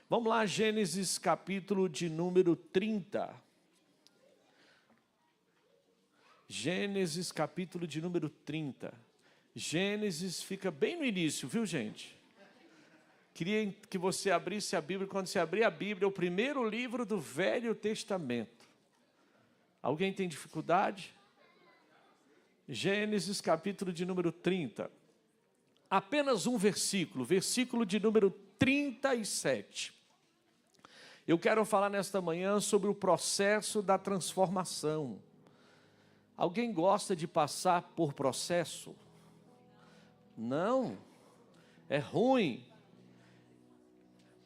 Vamos lá, Gênesis capítulo de número 30. Gênesis capítulo de número 30. Gênesis fica bem no início, viu, gente? Queria que você abrisse a Bíblia. Quando você abrir a Bíblia, é o primeiro livro do Velho Testamento. Alguém tem dificuldade? Gênesis capítulo de número 30. Apenas um versículo, versículo de número 37. Eu quero falar nesta manhã sobre o processo da transformação. Alguém gosta de passar por processo? Não, é ruim.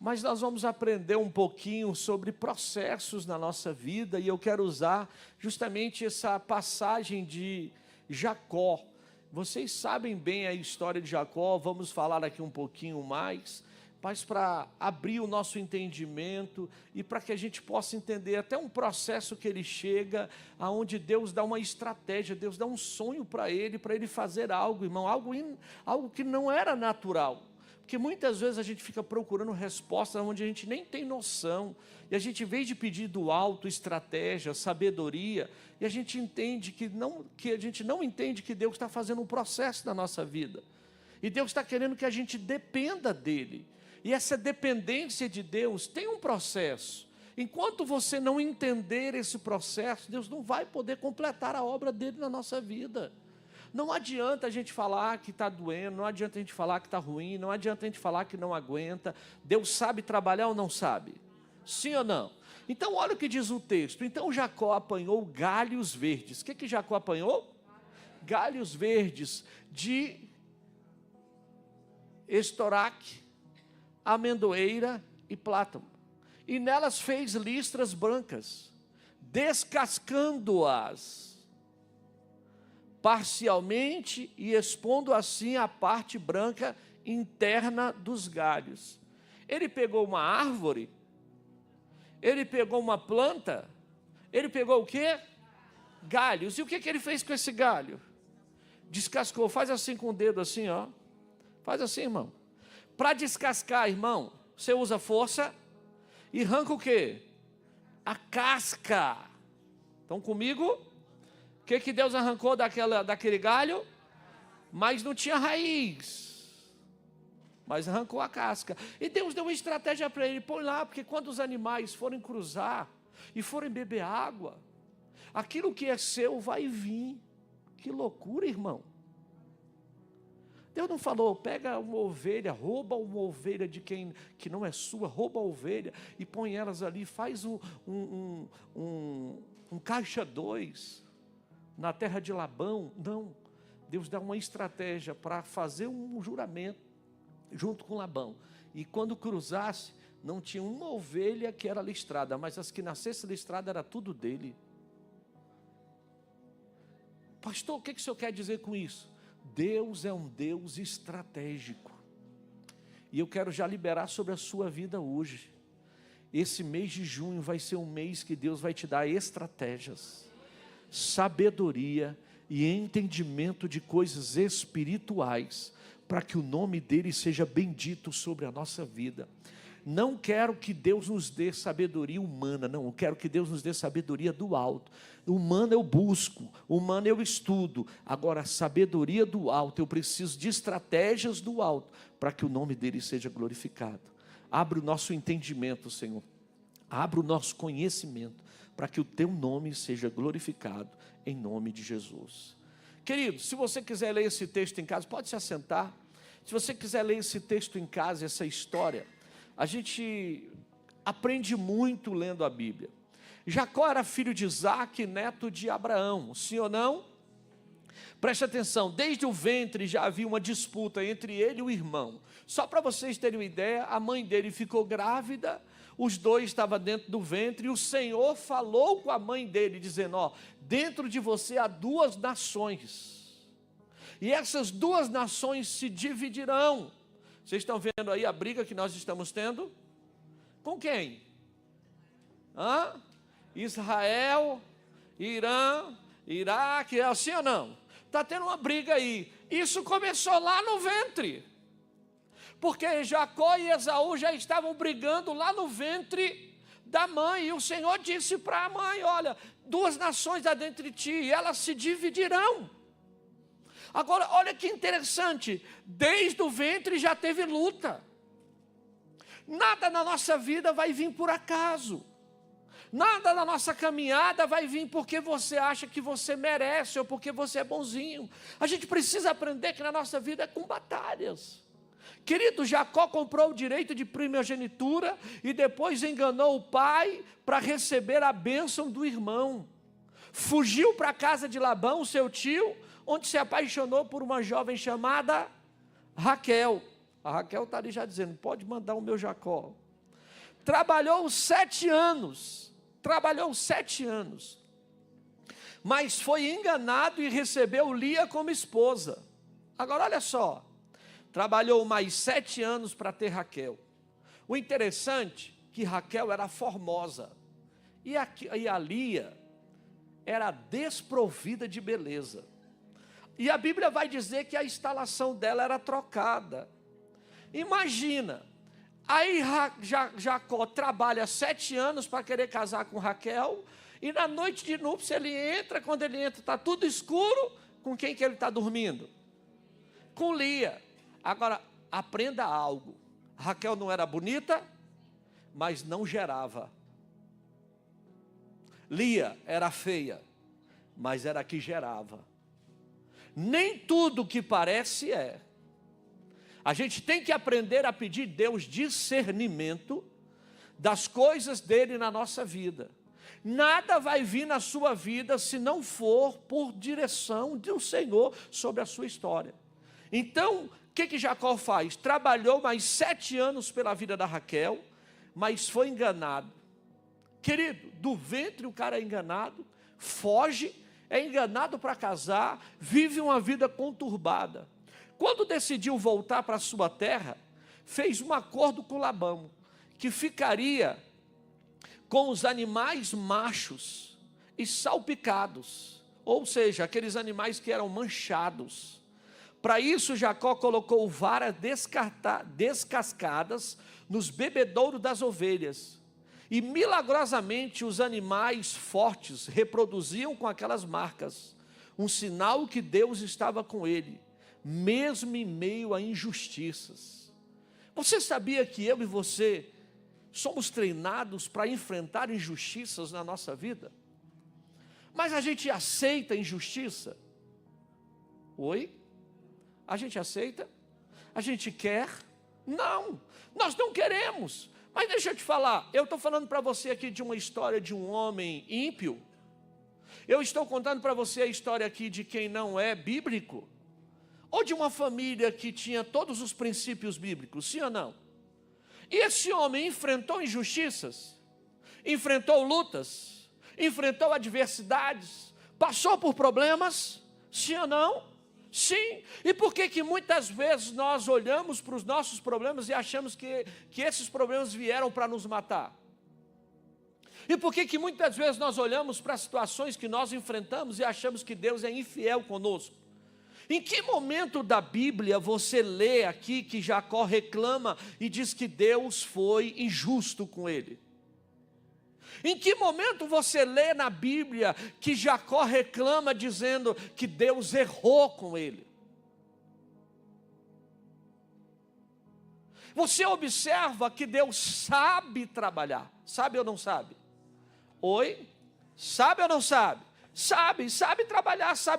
Mas nós vamos aprender um pouquinho sobre processos na nossa vida, e eu quero usar justamente essa passagem de Jacó. Vocês sabem bem a história de Jacó, vamos falar aqui um pouquinho mais, mas para abrir o nosso entendimento e para que a gente possa entender até um processo que ele chega, aonde Deus dá uma estratégia, Deus dá um sonho para ele fazer algo, irmão, algo que não era natural. Porque muitas vezes a gente fica procurando respostas onde a gente nem tem noção, e a gente, em vez de pedir do alto estratégia, sabedoria, e a gente entende que a gente não entende que Deus está fazendo um processo na nossa vida, e Deus está querendo que a gente dependa dEle, e essa dependência de Deus tem um processo. Enquanto você não entender esse processo, Deus não vai poder completar a obra dEle na nossa vida. Não adianta a gente falar que está doendo, não adianta a gente falar que está ruim, não adianta a gente falar que não aguenta. Deus sabe trabalhar ou não sabe? Sim ou não? Então olha o que diz o texto. Então Jacó apanhou galhos verdes. O que Jacó apanhou? Galhos verdes de estoraque, amendoeira e plátano. E nelas fez listras brancas, descascando-as parcialmente e expondo assim a parte branca interna dos galhos. Ele pegou uma árvore, ele pegou uma planta, ele pegou o quê? Galhos. E o que ele fez com esse galho? Descascou. Faz assim com o dedo, assim, ó. Faz assim, irmão. Para descascar, irmão, você usa força e arranca o quê? A casca. Estão comigo? O que Deus arrancou daquele galho? Mas não tinha raiz, mas arrancou a casca. E Deus deu uma estratégia para ele: põe lá, porque quando os animais forem cruzar e forem beber água, aquilo que é seu vai vir. Que loucura, irmão. Deus não falou: pega uma ovelha, rouba uma ovelha de quem que não é sua, rouba a ovelha e põe elas ali, faz um caixa 2 na terra de Labão. Não, Deus dá uma estratégia para fazer um juramento junto com Labão, e quando cruzasse, não tinha uma ovelha que era listrada, mas as que nascessem listrada era tudo dele. Pastor, o que o senhor quer dizer com isso? Deus é um Deus estratégico, e eu quero já liberar sobre a sua vida hoje. Esse mês de junho vai ser um mês que Deus vai te dar estratégias, sabedoria e entendimento de coisas espirituais, para que o nome dele seja bendito sobre a nossa vida. Não quero que Deus nos dê sabedoria humana, não, eu quero que Deus nos dê sabedoria do alto. Humana eu busco, humana eu estudo, agora a sabedoria do alto, eu preciso de estratégias do alto, para que o nome dele seja glorificado. Abre o nosso entendimento, Senhor, abre o nosso conhecimento, para que o teu nome seja glorificado, em nome de Jesus. Querido, se você quiser ler esse texto em casa, pode se assentar. Se você quiser ler esse texto em casa, essa história, a gente aprende muito lendo a Bíblia. Jacó era filho de Isaac, neto de Abraão, sim ou não? Preste atenção, desde o ventre já havia uma disputa entre ele e o irmão. Só para vocês terem uma ideia, a mãe dele ficou grávida, os dois estavam dentro do ventre, e o Senhor falou com a mãe dele, dizendo: ó, dentro de você há duas nações, e essas duas nações se dividirão. Vocês estão vendo aí a briga que nós estamos tendo? Com quem? Israel, Irã, Iraque, é assim ou não? Está tendo uma briga aí. Isso começou lá no ventre. Porque Jacó e Esaú já estavam brigando lá no ventre da mãe, e o Senhor disse para a mãe: olha, duas nações há dentro de ti, e elas se dividirão. Agora, olha que interessante, desde o ventre já teve luta. Nada na nossa vida vai vir por acaso. Nada na nossa caminhada vai vir porque você acha que você merece ou porque você é bonzinho. A gente precisa aprender que na nossa vida é com batalhas. Querido, Jacó comprou o direito de primogenitura e depois enganou o pai para receber a bênção do irmão. Fugiu para a casa de Labão, seu tio, onde se apaixonou por uma jovem chamada Raquel. A Raquel está ali já dizendo: pode mandar o meu Jacó. Trabalhou 7 anos, mas foi enganado e recebeu Lia como esposa. Agora olha só, trabalhou mais 7 anos para ter Raquel. O interessante é que Raquel era formosa, e a Lia era desprovida de beleza. E a Bíblia vai dizer que a instalação dela era trocada. Imagina, aí Jacó trabalha 7 anos para querer casar com Raquel, e na noite de núpcias ele entra, quando ele entra está tudo escuro, com quem que ele está dormindo? Com Lia. Agora, aprenda algo, Raquel não era bonita, mas não gerava. Lia era feia, mas era a que gerava. Nem tudo que parece é. A gente tem que aprender a pedir a Deus discernimento das coisas dele na nossa vida. Nada vai vir na sua vida se não for por direção do Senhor sobre a sua história. Então, o que Jacó faz? Trabalhou mais 7 anos pela vida da Raquel, mas foi enganado. Querido, do ventre o cara é enganado, foge, é enganado para casar, vive uma vida conturbada. Quando decidiu voltar para a sua terra, fez um acordo com Labão, que ficaria com os animais machos e salpicados, ou seja, aqueles animais que eram manchados. Para isso, Jacó colocou varas descascadas nos bebedouros das ovelhas, e milagrosamente os animais fortes reproduziam com aquelas marcas, um sinal que Deus estava com ele, mesmo em meio a injustiças. Você sabia que eu e você somos treinados para enfrentar injustiças na nossa vida? Mas a gente aceita a injustiça? Oi? A gente aceita? A gente quer? Não, nós não queremos. Mas deixa eu te falar, eu estou falando para você aqui de uma história de um homem ímpio. Eu estou contando para você a história aqui de quem não é bíblico, ou de uma família que tinha todos os princípios bíblicos, sim ou não? E esse homem enfrentou injustiças, enfrentou lutas, enfrentou adversidades, passou por problemas, sim ou não? Sim. E por que muitas vezes nós olhamos para os nossos problemas e achamos que esses problemas vieram para nos matar? E por que muitas vezes nós olhamos para as situações que nós enfrentamos e achamos que Deus é infiel conosco? Em que momento da Bíblia você lê aqui que Jacó reclama e diz que Deus foi injusto com ele? Em que momento você lê na Bíblia que Jacó reclama dizendo que Deus errou com ele? Você observa que Deus sabe trabalhar, sabe ou não sabe? Oi? Sabe ou não sabe? Sabe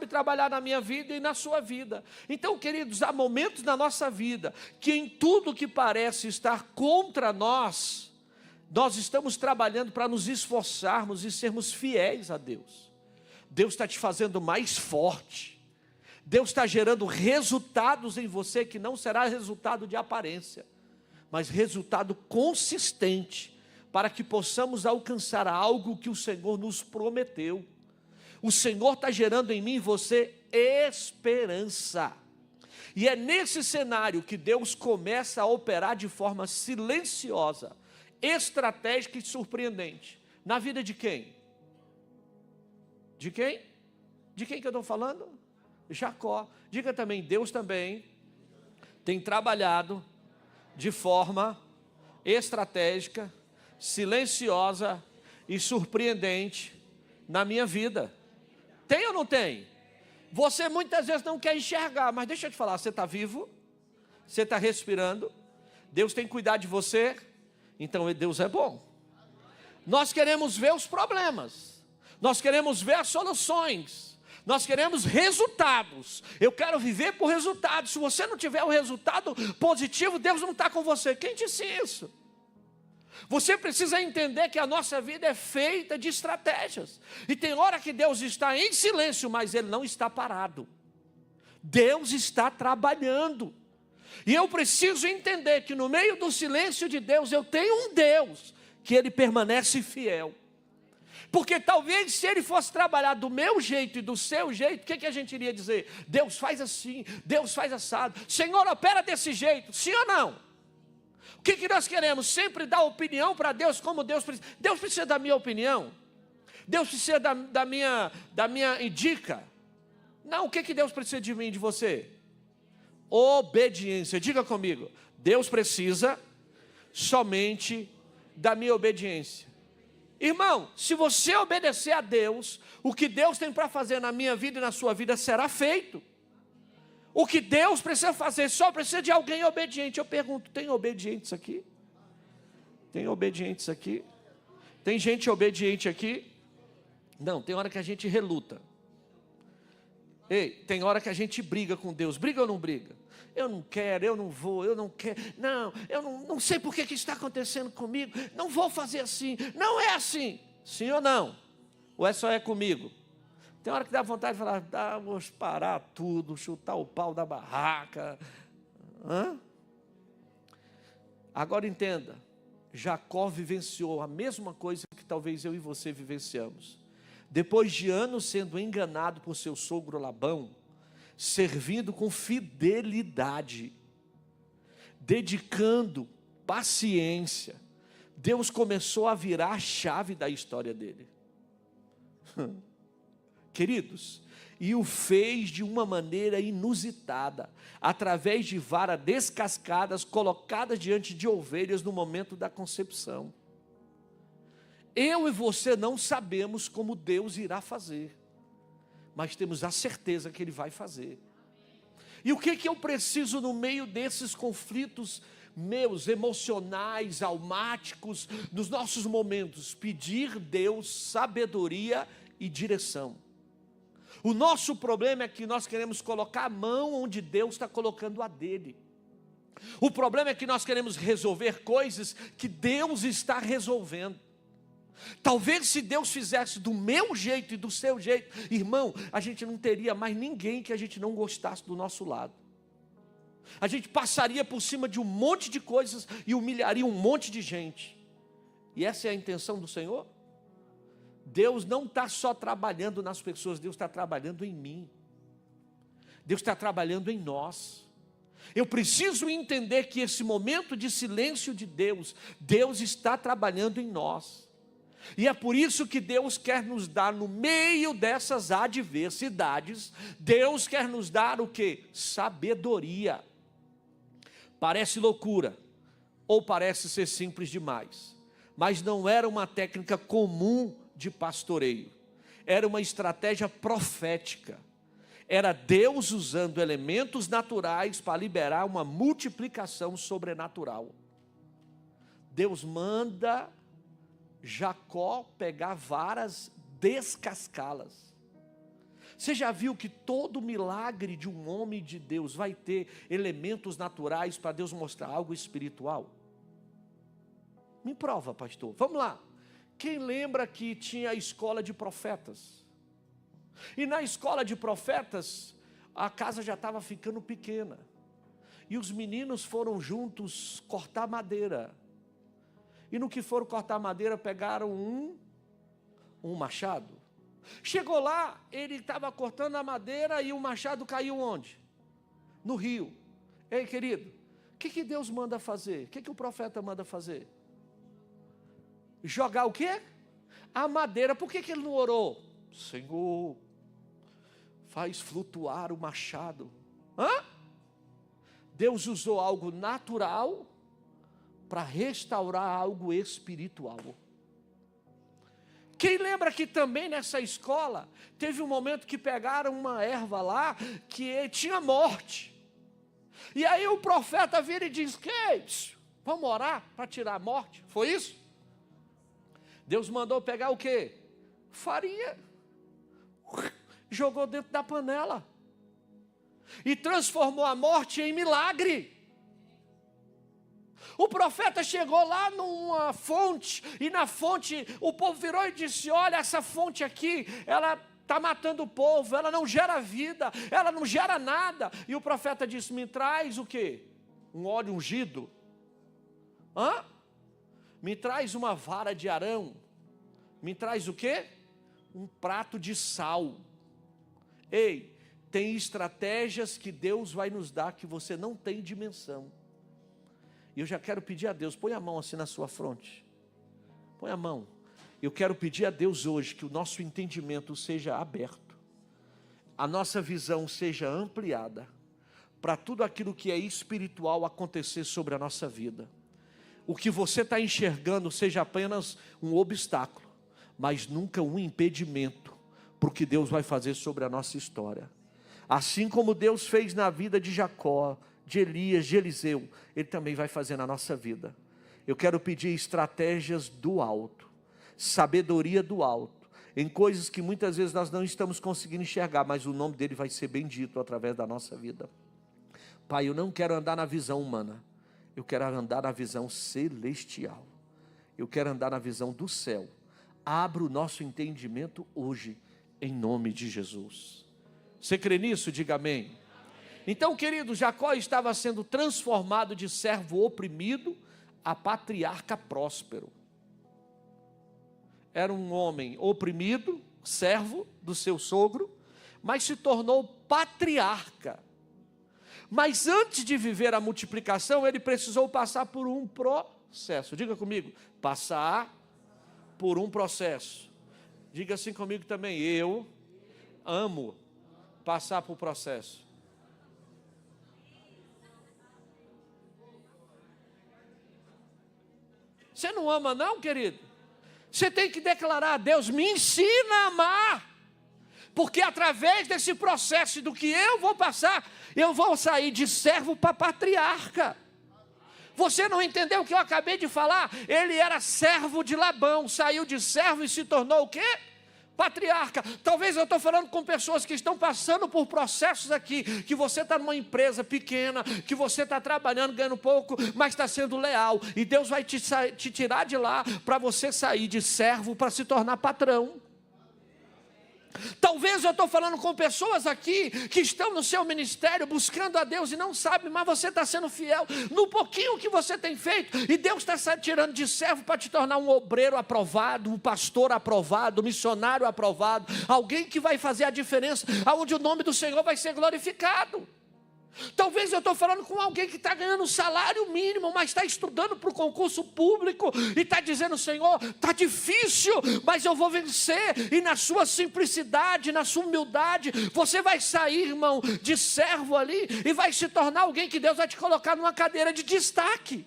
trabalhar na minha vida e na sua vida. Então, queridos, há momentos na nossa vida que em tudo que parece estar contra nós, nós estamos trabalhando para nos esforçarmos e sermos fiéis a Deus. Deus está te fazendo mais forte. Deus está gerando resultados em você que não será resultado de aparência, mas resultado consistente, para que possamos alcançar algo que o Senhor nos prometeu. O Senhor está gerando em mim e você esperança. E é nesse cenário que Deus começa a operar de forma silenciosa, estratégica e surpreendente. Na vida de quem? De quem? De quem que eu estou falando? Jacó. Diga também, Deus também tem trabalhado de forma estratégica, silenciosa e surpreendente na minha vida. Tem ou não tem? Você muitas vezes não quer enxergar, mas deixa eu te falar, você está vivo, você está respirando, Deus tem cuidado de você, então Deus é bom. Nós queremos ver os problemas, nós queremos ver as soluções, nós queremos resultados. Eu quero viver por resultados. Se você não tiver o resultado positivo, Deus não está com você. Quem disse isso? Você precisa entender que a nossa vida é feita de estratégias. E tem hora que Deus está em silêncio, mas Ele não está parado. Deus está trabalhando. E eu preciso entender que no meio do silêncio de Deus, eu tenho um Deus que Ele permanece fiel. Porque talvez se Ele fosse trabalhar do meu jeito e do seu jeito, o que a gente iria dizer? Deus faz assim, Deus faz assado. Senhor, opera desse jeito, sim ou não? O que nós queremos? Sempre dar opinião para Deus como Deus precisa. Deus precisa da minha opinião? Deus precisa da minha dica? Não, o que Deus precisa de mim e de você? Obediência. Diga comigo, Deus precisa somente da minha obediência. Irmão, se você obedecer a Deus, o que Deus tem para fazer na minha vida e na sua vida será feito. O que Deus precisa fazer só precisa de alguém obediente. Eu pergunto, tem obedientes aqui? Tem obedientes aqui? Tem gente obediente aqui? Não, tem hora que a gente reluta. Ei, tem hora que a gente briga com Deus. Briga ou não briga? Eu não quero, eu não vou, eu não quero. Não, eu não sei por que está acontecendo comigo. Não vou fazer assim. Não é assim. Sim ou não? Ou é só comigo? Tem hora que dá vontade de falar, vamos parar tudo, chutar o pau da barraca. Agora entenda, Jacó vivenciou a mesma coisa que talvez eu e você vivenciamos. Depois de anos sendo enganado por seu sogro Labão, servindo com fidelidade, dedicando paciência, Deus começou a virar a chave da história dele. Queridos, e o fez de uma maneira inusitada, através de varas descascadas colocadas diante de ovelhas no momento da concepção. Eu e você não sabemos como Deus irá fazer, mas temos a certeza que Ele vai fazer. E o que eu preciso no meio desses conflitos meus, emocionais, almáticos, nos nossos momentos? Pedir a Deus sabedoria e direção. O nosso problema é que nós queremos colocar a mão onde Deus está colocando a dele. O problema é que nós queremos resolver coisas que Deus está resolvendo. Talvez se Deus fizesse do meu jeito e do seu jeito, irmão, a gente não teria mais ninguém que a gente não gostasse do nosso lado. A gente passaria por cima de um monte de coisas e humilharia um monte de gente. E essa é a intenção do Senhor? Deus não está só trabalhando nas pessoas, Deus está trabalhando em mim. Deus está trabalhando em nós. Eu preciso entender que esse momento de silêncio de Deus, Deus está trabalhando em nós. E é por isso que Deus quer nos dar, no meio dessas adversidades, Deus quer nos dar o quê? Sabedoria. Parece loucura, ou parece ser simples demais, mas não era uma técnica comum de pastoreio, era uma estratégia profética. Era Deus usando elementos naturais para liberar uma multiplicação sobrenatural. Deus manda Jacó pegar varas, descascá-las. Você já viu que todo milagre de um homem de Deus vai ter elementos naturais para Deus mostrar algo espiritual? Me prova, pastor. Vamos lá. Quem lembra que tinha a escola de profetas? E na escola de profetas, a casa já estava ficando pequena. E os meninos foram juntos cortar madeira. E no que foram cortar madeira, pegaram um machado. Chegou lá, ele estava cortando a madeira e o machado caiu onde? No rio. Ei, querido, o que Deus manda fazer? O que o profeta manda fazer? Jogar o quê? A madeira. Por que ele não orou? Senhor, faz flutuar o machado. Deus usou algo natural para restaurar algo espiritual. Quem lembra que também nessa escola teve um momento que pegaram uma erva lá que tinha morte. E aí o profeta vira e diz: vamos orar para tirar a morte? Foi isso? Deus mandou pegar o quê? Farinha. Jogou dentro da panela. E transformou a morte em milagre. O profeta chegou lá numa fonte, e na fonte o povo virou e disse: olha, essa fonte aqui, ela está matando o povo, ela não gera vida, ela não gera nada. E o profeta disse: me traz o quê? Um óleo ungido? Me traz uma vara de Arão. Me traz o quê? Um prato de sal. Ei, tem estratégias que Deus vai nos dar que você não tem dimensão. E eu já quero pedir a Deus, põe a mão assim na sua fronte. Põe a mão. Eu quero pedir a Deus hoje que o nosso entendimento seja aberto. A nossa visão seja ampliada. Para tudo aquilo que é espiritual acontecer sobre a nossa vida. O que você está enxergando seja apenas um obstáculo, mas nunca um impedimento para o que Deus vai fazer sobre a nossa história. Assim como Deus fez na vida de Jacó, de Elias, de Eliseu, Ele também vai fazer na nossa vida. Eu quero pedir estratégias do alto, sabedoria do alto, em coisas que muitas vezes nós não estamos conseguindo enxergar, mas o nome dEle vai ser bendito através da nossa vida. Pai, eu não quero andar na visão humana, eu quero andar na visão celestial, eu quero andar na visão do céu. Abra o nosso entendimento hoje, em nome de Jesus. Você crê nisso? Diga amém. Então, querido, Jacó estava sendo transformado de servo oprimido a patriarca próspero. Era um homem oprimido, servo do seu sogro, mas se tornou patriarca. Mas antes de viver a multiplicação, ele precisou passar por um processo. Diga comigo, passar por um processo. Diga assim comigo também, eu amo passar por processo. Você não ama não, querido? Você tem que declarar a Deus: me ensina a amar. Porque através desse processo do que eu vou passar, eu vou sair de servo para patriarca. Você não entendeu o que eu acabei de falar? Ele era servo de Labão, saiu de servo e se tornou o quê? Patriarca. Talvez eu estou falando com pessoas que estão passando por processos aqui, que você está numa empresa pequena, que você está trabalhando, ganhando pouco, mas está sendo leal, e Deus vai te tirar de lá, para você sair de servo, para se tornar patrão. Talvez eu estou falando com pessoas aqui que estão no seu ministério buscando a Deus e não sabem, mas você está sendo fiel no pouquinho que você tem feito, e Deus está tirando de servo para te tornar um obreiro aprovado, um pastor aprovado, um missionário aprovado, alguém que vai fazer a diferença, aonde o nome do Senhor vai ser glorificado. Talvez eu estou falando com alguém que está ganhando um salário mínimo, mas está estudando para o concurso público e está dizendo: Senhor, está difícil, mas eu vou vencer. E na sua simplicidade, na sua humildade, você vai sair, irmão, de servo ali e vai se tornar alguém que Deus vai te colocar numa cadeira de destaque.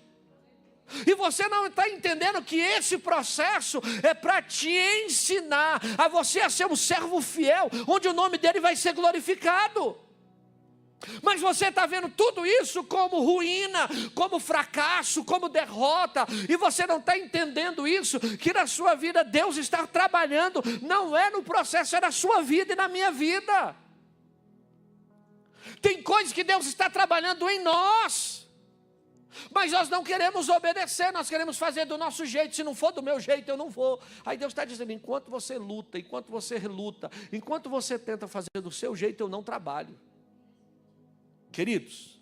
E você não está entendendo que esse processo é para te ensinar a você a ser um servo fiel, onde o nome dele vai ser glorificado. Mas você está vendo tudo isso como ruína, como fracasso, como derrota, e você não está entendendo isso, que na sua vida Deus está trabalhando, não é no processo, é na sua vida e na minha vida. Tem coisas que Deus está trabalhando em nós, mas nós não queremos obedecer, nós queremos fazer do nosso jeito. Se não for do meu jeito, eu não vou. Aí Deus está dizendo: enquanto você luta, enquanto você reluta, enquanto você tenta fazer do seu jeito, eu não trabalho. Queridos,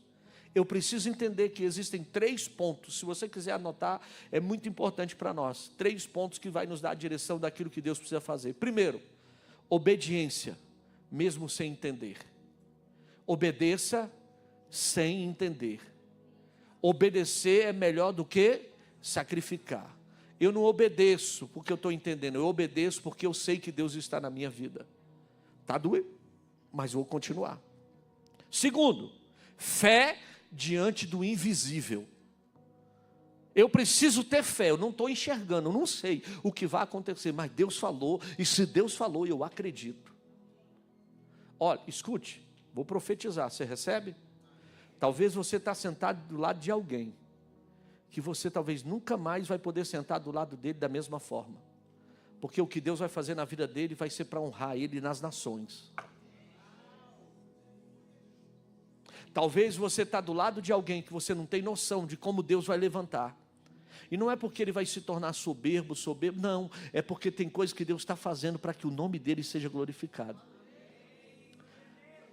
eu preciso entender que existem 3 pontos, se você quiser anotar, é muito importante para nós, 3 pontos que vai nos dar a direção daquilo que Deus precisa fazer. Primeiro, obediência, mesmo sem entender. Obedeça sem entender. Obedecer é melhor do que sacrificar. Eu não obedeço porque eu estou entendendo, eu obedeço porque eu sei que Deus está na minha vida. Está doendo, mas vou continuar. Segundo, fé diante do invisível. Eu preciso ter fé, eu não estou enxergando, eu não sei o que vai acontecer, mas Deus falou, e se Deus falou, eu acredito. Olha, escute, vou profetizar, você recebe? Talvez você está sentado do lado de alguém, que você talvez nunca mais vai poder sentar do lado dele da mesma forma, porque o que Deus vai fazer na vida dele vai ser para honrar ele nas nações. Talvez você está do lado de alguém que você não tem noção de como Deus vai levantar. E não é porque ele vai se tornar soberbo, não. É porque tem coisas que Deus está fazendo para que o nome dele seja glorificado.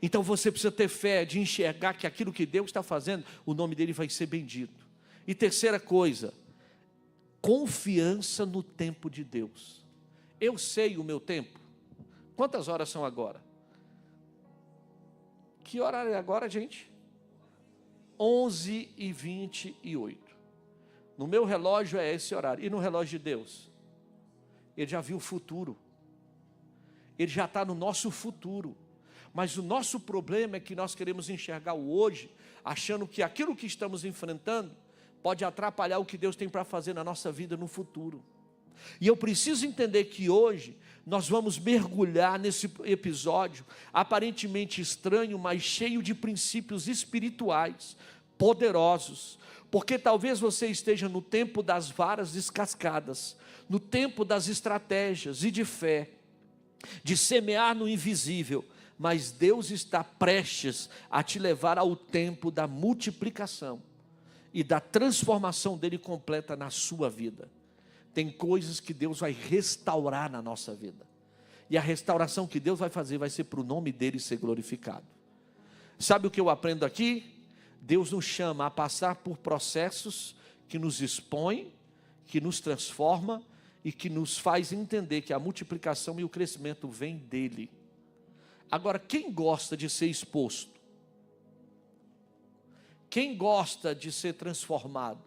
Então você precisa ter fé de enxergar que aquilo que Deus está fazendo, o nome dele vai ser bendito. E terceira coisa, confiança no tempo de Deus. Eu sei o meu tempo. Quantas horas são agora? Que horário é agora, gente? 11h28. No meu relógio é esse horário. E no relógio de Deus? Ele já viu o futuro. Ele já está no nosso futuro. Mas o nosso problema é que nós queremos enxergar o hoje, achando que aquilo que estamos enfrentando pode atrapalhar o que Deus tem para fazer na nossa vida no futuro. E eu preciso entender que hoje nós vamos mergulhar nesse episódio aparentemente estranho, mas cheio de princípios espirituais poderosos. Porque talvez você esteja no tempo das varas descascadas, no tempo das estratégias e de fé, de semear no invisível, mas Deus está prestes a te levar ao tempo da multiplicação e da transformação dele completa na sua vida. Tem coisas que Deus vai restaurar na nossa vida, e a restauração que Deus vai fazer vai ser para o nome dele ser glorificado. Sabe o que eu aprendo aqui? Deus nos chama a passar por processos que nos expõem, que nos transforma e que nos faz entender que a multiplicação e o crescimento vem dele. Agora, quem gosta de ser exposto? Quem gosta de ser transformado?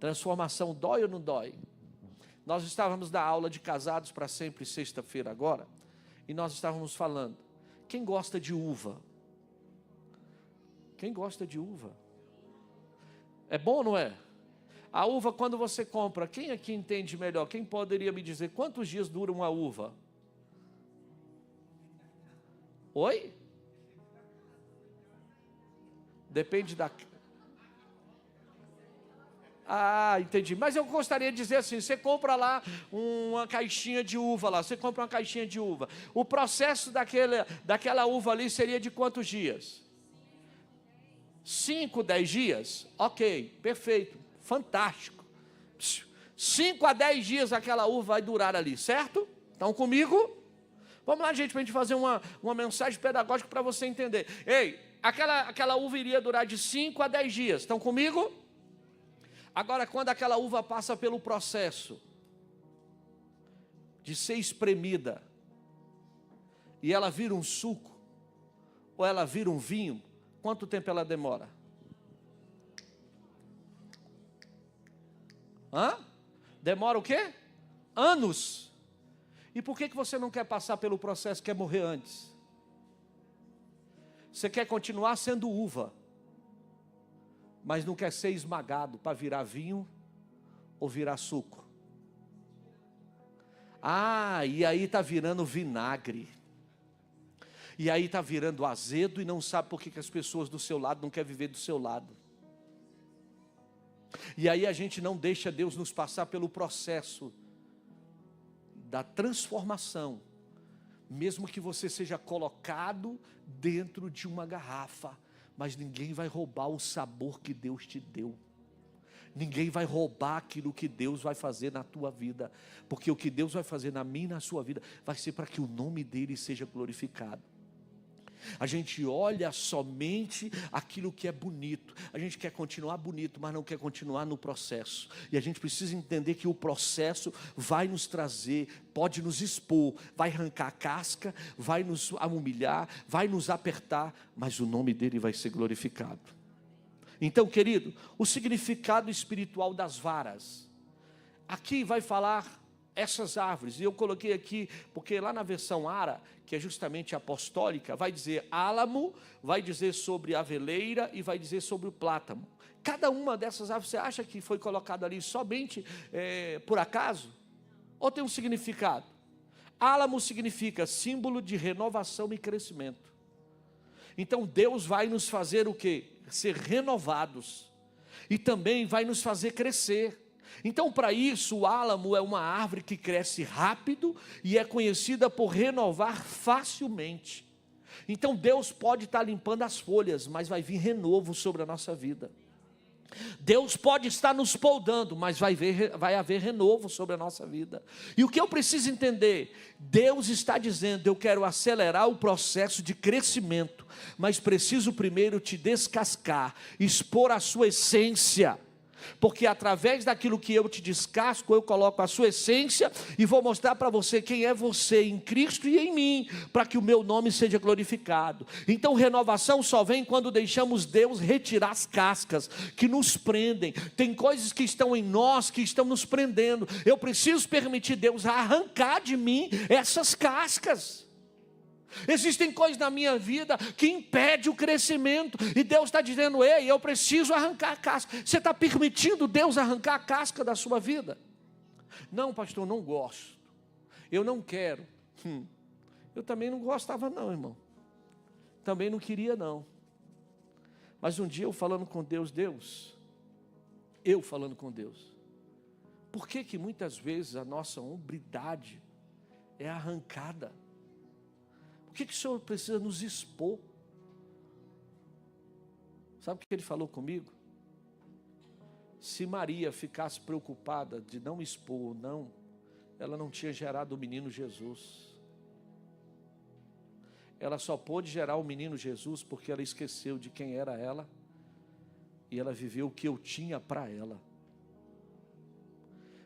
Transformação dói ou não dói? Nós estávamos na aula de casados para sempre, sexta-feira agora, e nós estávamos falando, quem gosta de uva? Quem gosta de uva? É bom ou não é? A uva, quando você compra, quem aqui entende melhor? Quem poderia me dizer quantos dias dura uma uva? Oi? Depende da... Ah, entendi. Mas eu gostaria de dizer assim, você compra lá uma caixinha de uva lá, você compra uma caixinha de uva. O processo daquela uva ali seria de quantos dias? 5, 10 dias? Ok, perfeito, fantástico. 5 a 10 dias aquela uva vai durar ali, certo? Estão comigo? Vamos lá, gente, para a gente fazer uma mensagem pedagógica para você entender. Ei, aquela uva iria durar de 5 a 10 dias, estão comigo? Agora, quando aquela uva passa pelo processo de ser espremida, e ela vira um suco, ou ela vira um vinho, quanto tempo ela demora? Demora o quê? Anos. E por que você não quer passar pelo processo, quer morrer antes? Você quer continuar sendo uva, mas não quer ser esmagado para virar vinho ou virar suco. E aí está virando vinagre. E aí está virando azedo e não sabe por que as pessoas do seu lado não querem viver do seu lado. E aí a gente não deixa Deus nos passar pelo processo da transformação, mesmo que você seja colocado dentro de uma garrafa, mas ninguém vai roubar o sabor que Deus te deu. Ninguém vai roubar aquilo que Deus vai fazer na tua vida, porque o que Deus vai fazer na minha e na sua vida vai ser para que o nome dele seja glorificado. A gente olha somente aquilo que é bonito. A gente quer continuar bonito, mas não quer continuar no processo. E a gente precisa entender que o processo vai nos trazer, pode nos expor, vai arrancar a casca, vai nos humilhar, vai nos apertar, mas o nome dele vai ser glorificado. Então, querido, o significado espiritual das varas. Aqui vai falar essas árvores, e eu coloquei aqui, porque lá na versão Ara, que é justamente apostólica, vai dizer álamo, vai dizer sobre a aveleira e vai dizer sobre o plátano. Cada uma dessas árvores, você acha que foi colocada ali somente por acaso? Ou tem um significado? Álamo significa símbolo de renovação e crescimento. Então Deus vai nos fazer o quê? Ser renovados. E também vai nos fazer crescer. Então, para isso, o álamo é uma árvore que cresce rápido e é conhecida por renovar facilmente. Então, Deus pode estar limpando as folhas, mas vai vir renovo sobre a nossa vida. Deus pode estar nos podando, mas vai haver renovo sobre a nossa vida. E o que eu preciso entender? Deus está dizendo, eu quero acelerar o processo de crescimento, mas preciso primeiro te descascar, expor a sua essência. Porque através daquilo que eu te descasco, eu coloco a sua essência e vou mostrar para você quem é você em Cristo e em mim, para que o meu nome seja glorificado. Então renovação só vem quando deixamos Deus retirar as cascas que nos prendem. Tem coisas que estão em nós que estão nos prendendo. Eu preciso permitir Deus arrancar de mim essas cascas. Existem coisas na minha vida que impedem o crescimento, e Deus está dizendo, ei, eu preciso arrancar a casca. Você está permitindo Deus arrancar a casca da sua vida? Não, pastor, não gosto, eu não quero. Eu também não gostava não, irmão, também não queria não. Mas um dia eu falando com Deus, por que muitas vezes a nossa hombridade é arrancada? Por que o Senhor precisa nos expor? Sabe o que Ele falou comigo? Se Maria ficasse preocupada de não expor, ela não tinha gerado o menino Jesus. Ela só pôde gerar o menino Jesus porque ela esqueceu de quem era ela e ela viveu o que eu tinha para ela.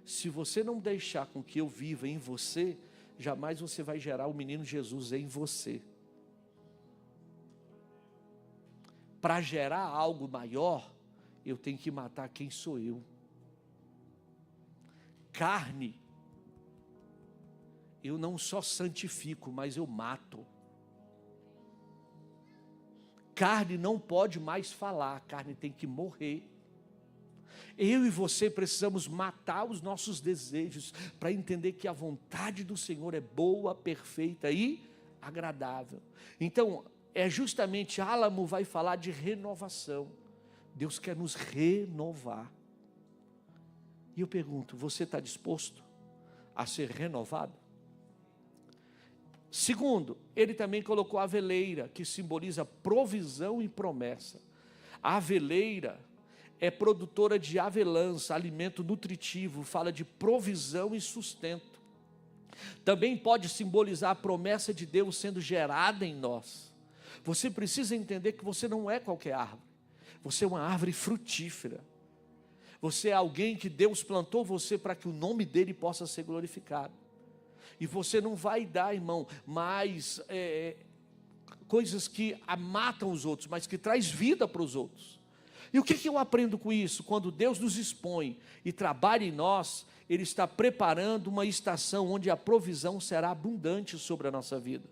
Se você não deixar com que eu viva em você, jamais você vai gerar o menino Jesus em você. Para gerar algo maior, eu tenho que matar quem sou eu. Carne, eu não só santifico, mas eu mato. Carne não pode mais falar, carne tem que morrer. Eu e você precisamos matar os nossos desejos para entender que a vontade do Senhor é boa, perfeita e agradável. Então, é justamente álamo vai falar de renovação. Deus quer nos renovar. E eu pergunto, você está disposto a ser renovado? Segundo, ele também colocou a aveleira, que simboliza provisão e promessa. A aveleira é produtora de avelãs, alimento nutritivo, fala de provisão e sustento. Também pode simbolizar a promessa de Deus sendo gerada em nós. Você precisa entender que você não é qualquer árvore. Você é uma árvore frutífera. Você é alguém que Deus plantou você para que o nome dele possa ser glorificado. E você não vai dar, irmão, mais coisas que matam os outros, mas que traz vida para os outros. E o que eu aprendo com isso? Quando Deus nos expõe e trabalha em nós, Ele está preparando uma estação onde a provisão será abundante sobre a nossa vida.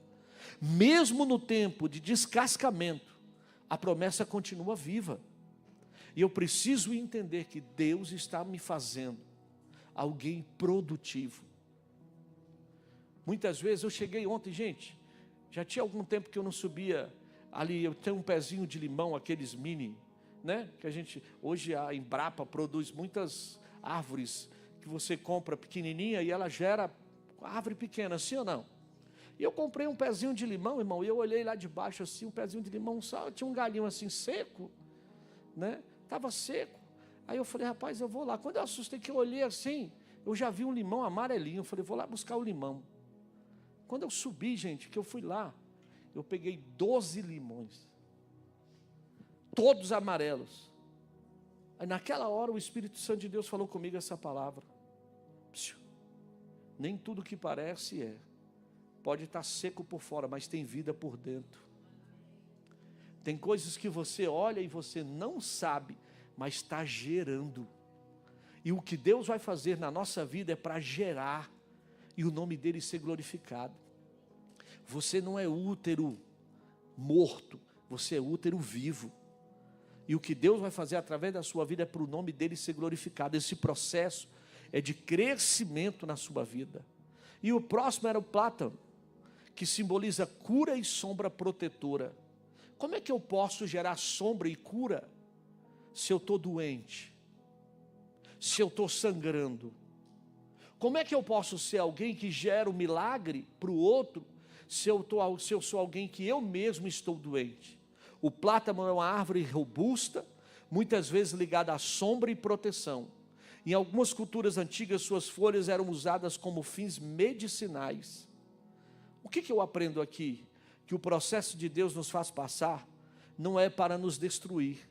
Mesmo no tempo de descascamento, a promessa continua viva. E eu preciso entender que Deus está me fazendo alguém produtivo. Muitas vezes eu cheguei ontem, gente, já tinha algum tempo que eu não subia ali, eu tenho um pezinho de limão, aqueles mini, né? Que a gente, hoje a Embrapa produz muitas árvores que você compra pequenininha e ela gera árvore pequena, sim ou não? E eu comprei um pezinho de limão, irmão, e eu olhei lá de baixo assim, um pezinho de limão só, tinha um galinho assim seco, né? Estava seco. Aí eu falei, rapaz, eu vou lá. Quando eu assustei que eu olhei assim, eu já vi um limão amarelinho, eu falei, vou lá buscar o limão. Quando eu subi, gente, que eu fui lá, eu peguei 12 limões, todos amarelos. Aí naquela hora o Espírito Santo de Deus falou comigo essa palavra. Nem tudo que parece pode estar seco por fora, mas tem vida por dentro. Tem coisas que você olha e você não sabe, mas está gerando. E o que Deus vai fazer na nossa vida é para gerar e o nome dele ser glorificado. Você não é útero morto, você é útero vivo. E o que Deus vai fazer através da sua vida é para o nome dele ser glorificado. Esse processo é de crescimento na sua vida. E o próximo era o plátano, que simboliza cura e sombra protetora. Como é que eu posso gerar sombra e cura se eu estou doente? Se eu estou sangrando? Como é que eu posso ser alguém que gera um milagre para o outro se eu sou alguém que eu mesmo estou doente? O plátano é uma árvore robusta, muitas vezes ligada à sombra e proteção. Em algumas culturas antigas, suas folhas eram usadas como fins medicinais. O que eu aprendo aqui? Que o processo de Deus nos faz passar não é para nos destruir,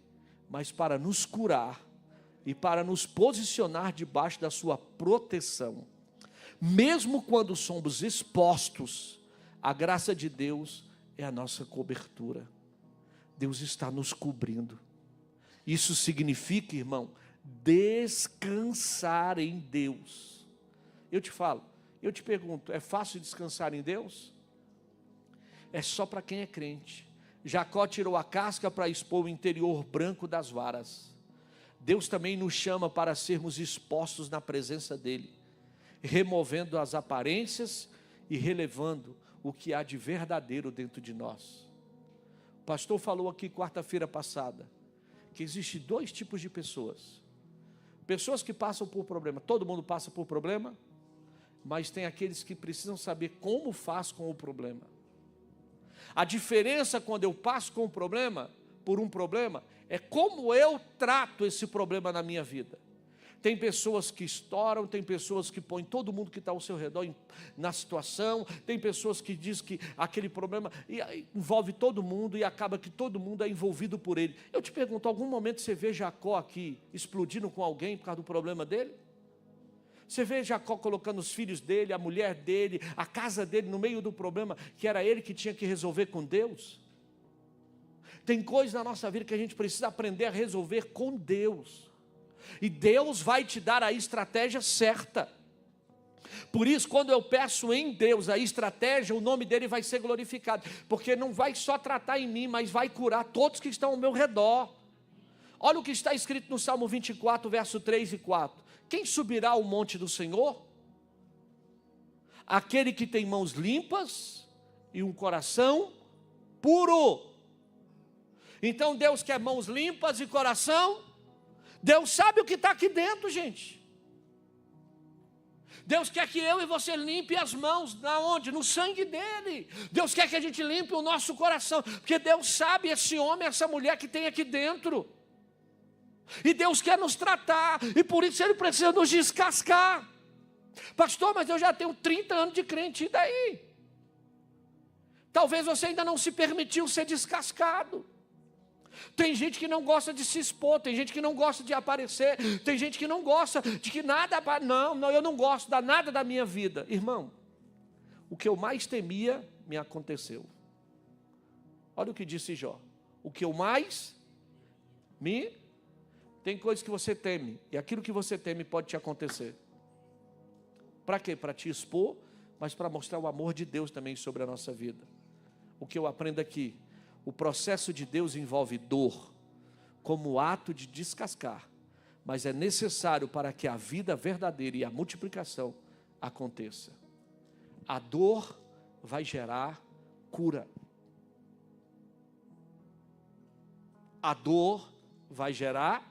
mas para nos curar e para nos posicionar debaixo da sua proteção. Mesmo quando somos expostos, a graça de Deus é a nossa cobertura. Deus está nos cobrindo. Isso significa, irmão, descansar em Deus. Eu te pergunto, é fácil descansar em Deus? É só para quem é crente. Jacó tirou a casca para expor o interior branco das varas. Deus também nos chama para sermos expostos na presença dEle, removendo as aparências e relevando o que há de verdadeiro dentro de nós. O pastor falou aqui quarta-feira passada, que existem dois tipos de pessoas. Pessoas que passam por problema, todo mundo passa por problema, mas tem aqueles que precisam saber como faz com o problema. A diferença quando eu passo com por um problema, é como eu trato esse problema na minha vida. Tem pessoas que estouram, tem pessoas que põem todo mundo que está ao seu redor na situação, tem pessoas que dizem que aquele problema envolve todo mundo e acaba que todo mundo é envolvido por ele. Eu te pergunto, algum momento você vê Jacó aqui explodindo com alguém por causa do problema dele? Você vê Jacó colocando os filhos dele, a mulher dele, a casa dele no meio do problema, que era ele que tinha que resolver com Deus? Tem coisas na nossa vida que a gente precisa aprender a resolver com Deus. E Deus vai te dar a estratégia certa. Por isso, quando eu peço em Deus a estratégia, o nome dele vai ser glorificado. Porque não vai só tratar em mim, mas vai curar todos que estão ao meu redor. Olha o que está escrito no Salmo 24, verso 3 e 4. Quem subirá ao monte do Senhor? Aquele que tem mãos limpas e um coração puro. Então Deus quer mãos limpas e coração. Deus sabe o que está aqui dentro, gente. Deus quer que eu e você limpe as mãos, na onde? No sangue dele. Deus quer que a gente limpe o nosso coração, porque Deus sabe esse homem, essa mulher que tem aqui dentro. E Deus quer nos tratar, e por isso ele precisa nos descascar. Pastor, mas eu já tenho 30 anos de crente, e daí? Talvez você ainda não se permitiu ser descascado. Tem gente que não gosta de se expor, tem gente que não gosta de aparecer, tem gente que não gosta de que nada, não, eu não gosto de nada da minha vida. Irmão, o que eu mais temia me aconteceu. Olha o que disse Jó. O que eu mais tem coisas que você teme, e aquilo que você teme pode te acontecer. Para quê? Para te expor, mas para mostrar o amor de Deus também sobre a nossa vida. O que eu aprendo aqui, o processo de Deus envolve dor, como ato de descascar, mas é necessário para que a vida verdadeira e a multiplicação aconteça. A dor vai gerar cura. A dor vai gerar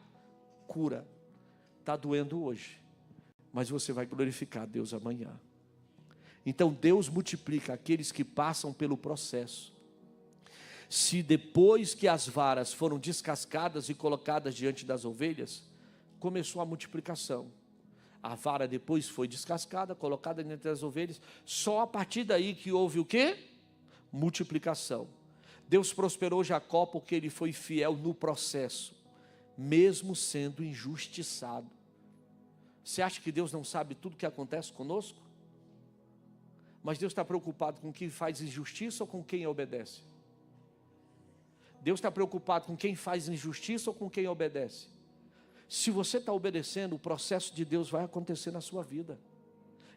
cura. Está doendo hoje, mas você vai glorificar Deus amanhã. Então Deus multiplica aqueles que passam pelo processo. Se depois que as varas foram descascadas e colocadas diante das ovelhas, começou a multiplicação. A vara depois foi descascada, colocada diante das ovelhas, só a partir daí que houve o quê? Multiplicação. Deus prosperou Jacó porque ele foi fiel no processo, mesmo sendo injustiçado. Você acha que Deus não sabe tudo o que acontece conosco? Mas Deus está preocupado com quem faz injustiça ou com quem obedece? Deus está preocupado com quem faz injustiça ou com quem obedece? Se você está obedecendo, o processo de Deus vai acontecer na sua vida.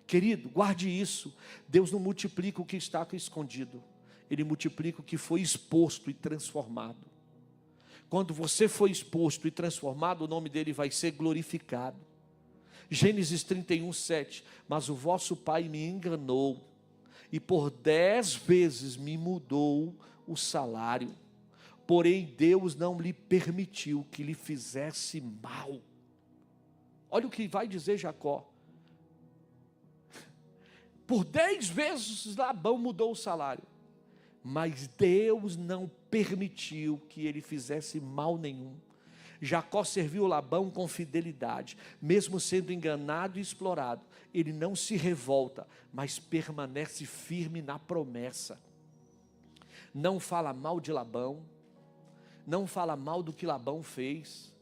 Querido, guarde isso. Deus não multiplica o que está escondido. Ele multiplica o que foi exposto e transformado. Quando você foi exposto e transformado, o nome dele vai ser glorificado. Gênesis 31, 7. Mas o vosso pai me enganou, e por 10 vezes me mudou o salário. Porém, Deus não lhe permitiu que lhe fizesse mal. Olha o que vai dizer Jacó. Por 10 vezes Labão mudou o salário, mas Deus não permitiu que ele fizesse mal nenhum. Jacó serviu Labão com fidelidade, mesmo sendo enganado e explorado. Ele não se revolta, mas permanece firme na promessa. Não fala mal de Labão, não fala mal do que Labão fez,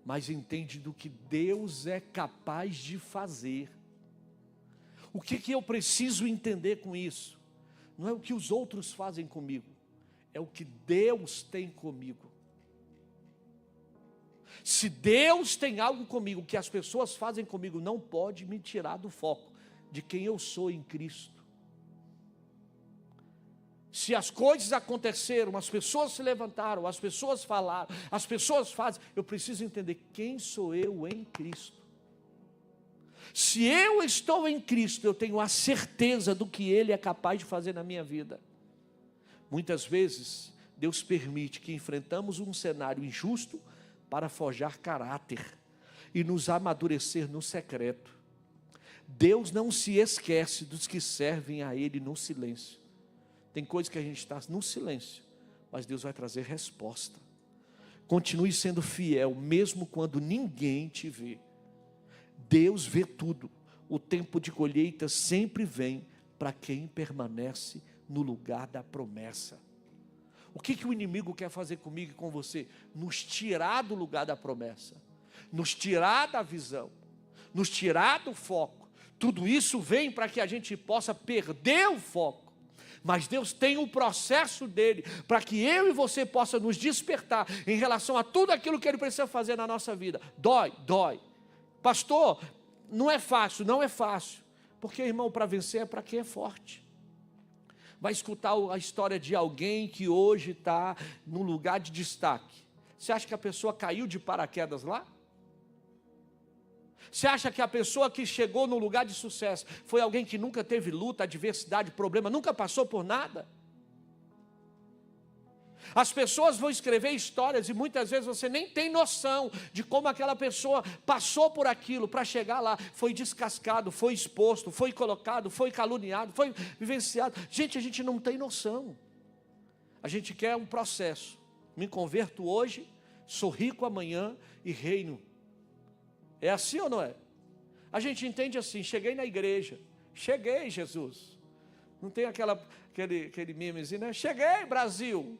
mas entende do que Deus é capaz de fazer. O que eu preciso entender com isso? Não é o que os outros fazem comigo, é o que Deus tem comigo. Se Deus tem algo comigo que as pessoas fazem comigo, não pode me tirar do foco de quem eu sou em Cristo. Se as coisas aconteceram, as pessoas se levantaram, as pessoas falaram, as pessoas fazem, eu preciso entender quem sou eu em Cristo. Se eu estou em Cristo, eu tenho a certeza do que Ele é capaz de fazer na minha vida. Muitas vezes, Deus permite que enfrentamos um cenário injusto para forjar caráter e nos amadurecer no secreto. Deus não se esquece dos que servem a Ele no silêncio. Tem coisas que a gente está no silêncio, mas Deus vai trazer resposta. Continue sendo fiel, mesmo quando ninguém te vê. Deus vê tudo. O tempo de colheita sempre vem para quem permanece no lugar da promessa. O que o inimigo quer fazer comigo e com você? Nos tirar do lugar da promessa, nos tirar da visão, nos tirar do foco. Tudo isso vem para que a gente possa perder o foco. Mas Deus tem um processo dele, para que eu e você possa nos despertar em relação a tudo aquilo que Ele precisa fazer na nossa vida. Dói. Pastor, não é fácil, porque, irmão, para vencer é para quem é forte. Vai escutar a história de alguém que hoje está num lugar de destaque. Você acha que a pessoa caiu de paraquedas lá? Você acha que a pessoa que chegou no lugar de sucesso foi alguém que nunca teve luta, adversidade, problema, nunca passou por nada? As pessoas vão escrever histórias e muitas vezes você nem tem noção de como aquela pessoa passou por aquilo para chegar lá. Foi descascado, foi exposto, foi colocado, foi caluniado, foi vivenciado. Gente, a gente não tem noção. A gente quer um processo. Me converto hoje, sou rico amanhã e reino. É assim ou não é? A gente entende assim, cheguei na igreja, cheguei, Jesus. Não tem aquele memezinho, né? Cheguei, Brasil.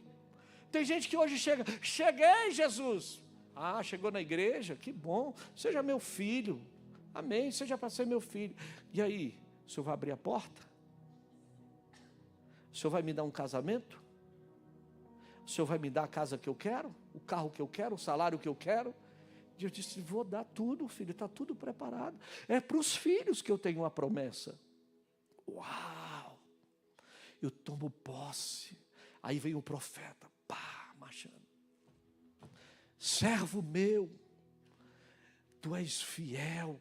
Tem gente que hoje chega, cheguei, Jesus. Ah, chegou na igreja? Que bom, seja meu filho. Amém, seja para ser meu filho. E aí, o Senhor vai abrir a porta? O Senhor vai me dar um casamento? O Senhor vai me dar a casa que eu quero? O carro que eu quero? O salário que eu quero? E eu disse, vou dar tudo, filho, está tudo preparado. É para os filhos que eu tenho uma promessa. Uau! Eu tomo posse. Aí vem o profeta. Marchando. Servo meu, tu és fiel,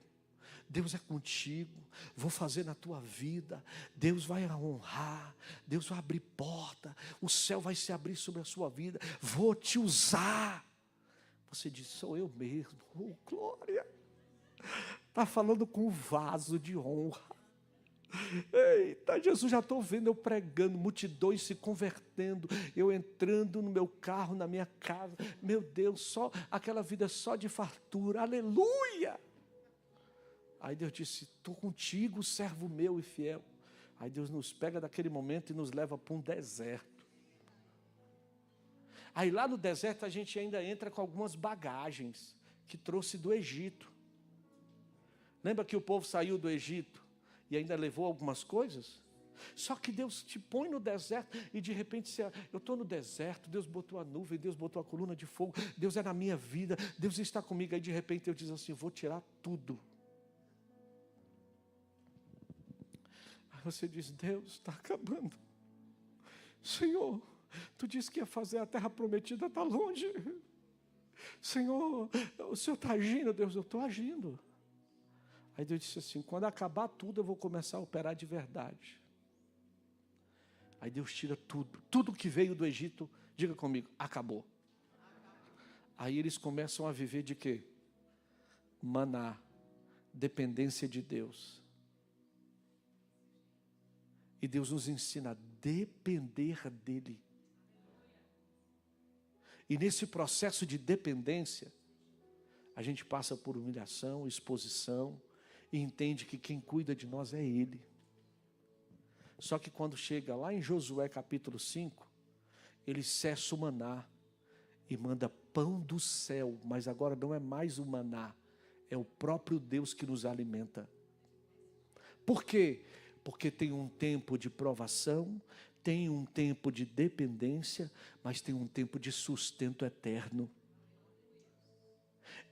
Deus é contigo, vou fazer na tua vida, Deus vai honrar, Deus vai abrir porta, o céu vai se abrir sobre a sua vida, vou te usar. Você diz, sou eu mesmo, oh glória, está falando com um vaso de honra. Eita, Jesus, já estou vendo eu pregando, multidões se convertendo, eu entrando no meu carro, na minha casa, meu Deus, só aquela vida só de fartura, aleluia. Aí Deus disse, estou contigo, servo meu e fiel. Aí Deus nos pega daquele momento e nos leva para um deserto. Aí lá no deserto a gente ainda entra com algumas bagagens que trouxe do Egito. Lembra que o povo saiu do Egito e ainda levou algumas coisas? Só que Deus te põe no deserto e de repente eu estou no deserto, Deus botou a nuvem, Deus botou a coluna de fogo, Deus é na minha vida, Deus está comigo. Aí de repente eu diz assim, vou tirar tudo. Você diz: Deus, está acabando. Senhor, tu disse que ia fazer a terra prometida, está longe. Senhor, o Senhor está agindo. Deus, eu estou agindo. Aí Deus disse assim: quando acabar tudo, eu vou começar a operar de verdade. Aí Deus tira tudo que veio do Egito, diga comigo, acabou. Aí eles começam a viver de quê? Maná, dependência de Deus. E Deus nos ensina a depender dEle. E nesse processo de dependência, a gente passa por humilhação, exposição, e entende que quem cuida de nós é Ele. Só que quando chega lá em Josué capítulo 5, ele cessa o maná e manda pão do céu, mas agora não é mais o maná, é o próprio Deus que nos alimenta. Por quê? Porque tem um tempo de provação, tem um tempo de dependência, mas tem um tempo de sustento eterno.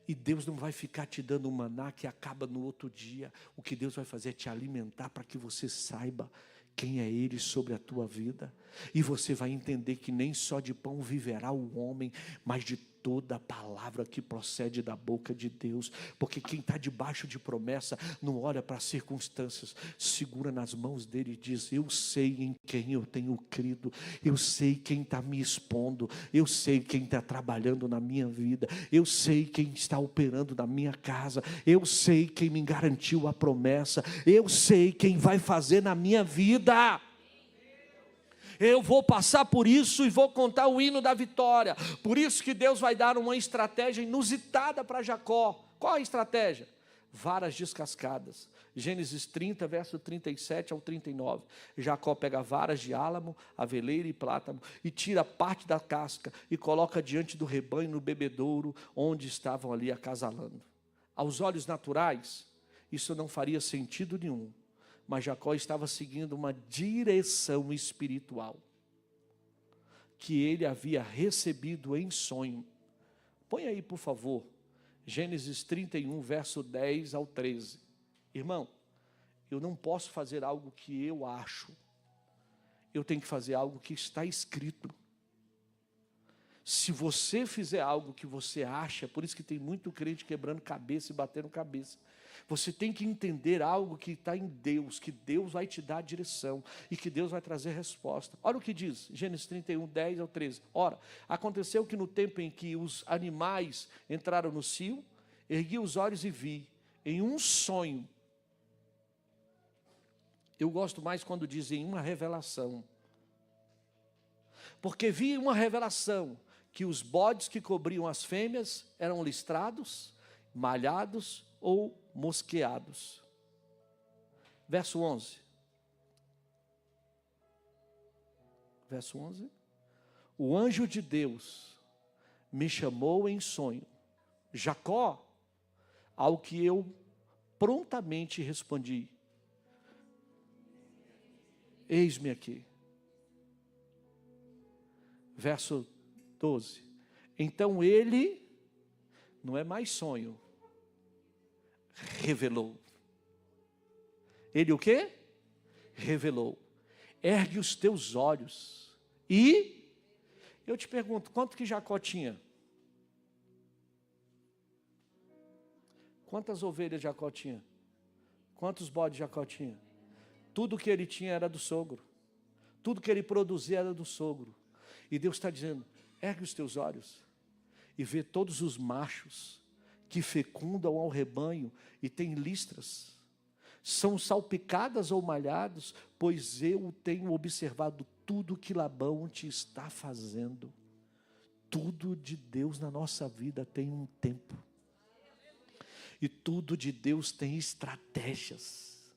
E Deus não vai ficar te dando um maná que acaba no outro dia. O que Deus vai fazer é te alimentar para que você saiba quem é Ele sobre a tua vida. E você vai entender que nem só de pão viverá o homem, mas de toda a palavra que procede da boca de Deus. Porque quem está debaixo de promessa não olha para as circunstâncias, segura nas mãos dele e diz: eu sei em quem eu tenho crido, eu sei quem está me expondo, eu sei quem está trabalhando na minha vida, eu sei quem está operando na minha casa, eu sei quem me garantiu a promessa, eu sei quem vai fazer na minha vida. Eu vou passar por isso e vou contar o hino da vitória. Por isso que Deus vai dar uma estratégia inusitada para Jacó. Qual a estratégia? Varas descascadas. Gênesis 30, verso 37 ao 39. Jacó pega varas de álamo, aveleira e plátano e tira parte da casca e coloca diante do rebanho no bebedouro, onde estavam ali acasalando. Aos olhos naturais, isso não faria sentido nenhum. Mas Jacó estava seguindo uma direção espiritual que ele havia recebido em sonho. Põe aí, por favor, Gênesis 31, verso 10 ao 13. Irmão, eu não posso fazer algo que eu acho. Eu tenho que fazer algo que está escrito. Se você fizer algo que você acha, por isso que tem muito crente quebrando cabeça e batendo cabeça. Você tem que entender algo que está em Deus, que Deus vai te dar a direção e que Deus vai trazer resposta. Olha o que diz, Gênesis 31, 10 ao 13. Ora, aconteceu que no tempo em que os animais entraram no cio, ergui os olhos e vi, em um sonho. Eu gosto mais quando dizem uma revelação. Porque vi uma revelação, que os bodes que cobriam as fêmeas eram listrados, malhados ou mosqueados. Verso 11. Verso 11. O anjo de Deus me chamou em sonho, Jacó, ao que eu prontamente respondi: eis-me aqui. Verso 12. Então ele, não é mais sonho, revelou. Ele o quê? Revelou. Ergue os teus olhos. E eu te pergunto, quanto que Jacó tinha? Quantas ovelhas Jacó tinha? Quantos bodes Jacó tinha? Tudo que ele tinha era do sogro. Tudo que ele produzia era do sogro. E Deus está dizendo: ergue os teus olhos e vê todos os machos que fecundam ao rebanho e têm listras. São salpicadas ou malhados, pois eu tenho observado tudo que Labão te está fazendo. Tudo de Deus na nossa vida tem um tempo. E tudo de Deus tem estratégias.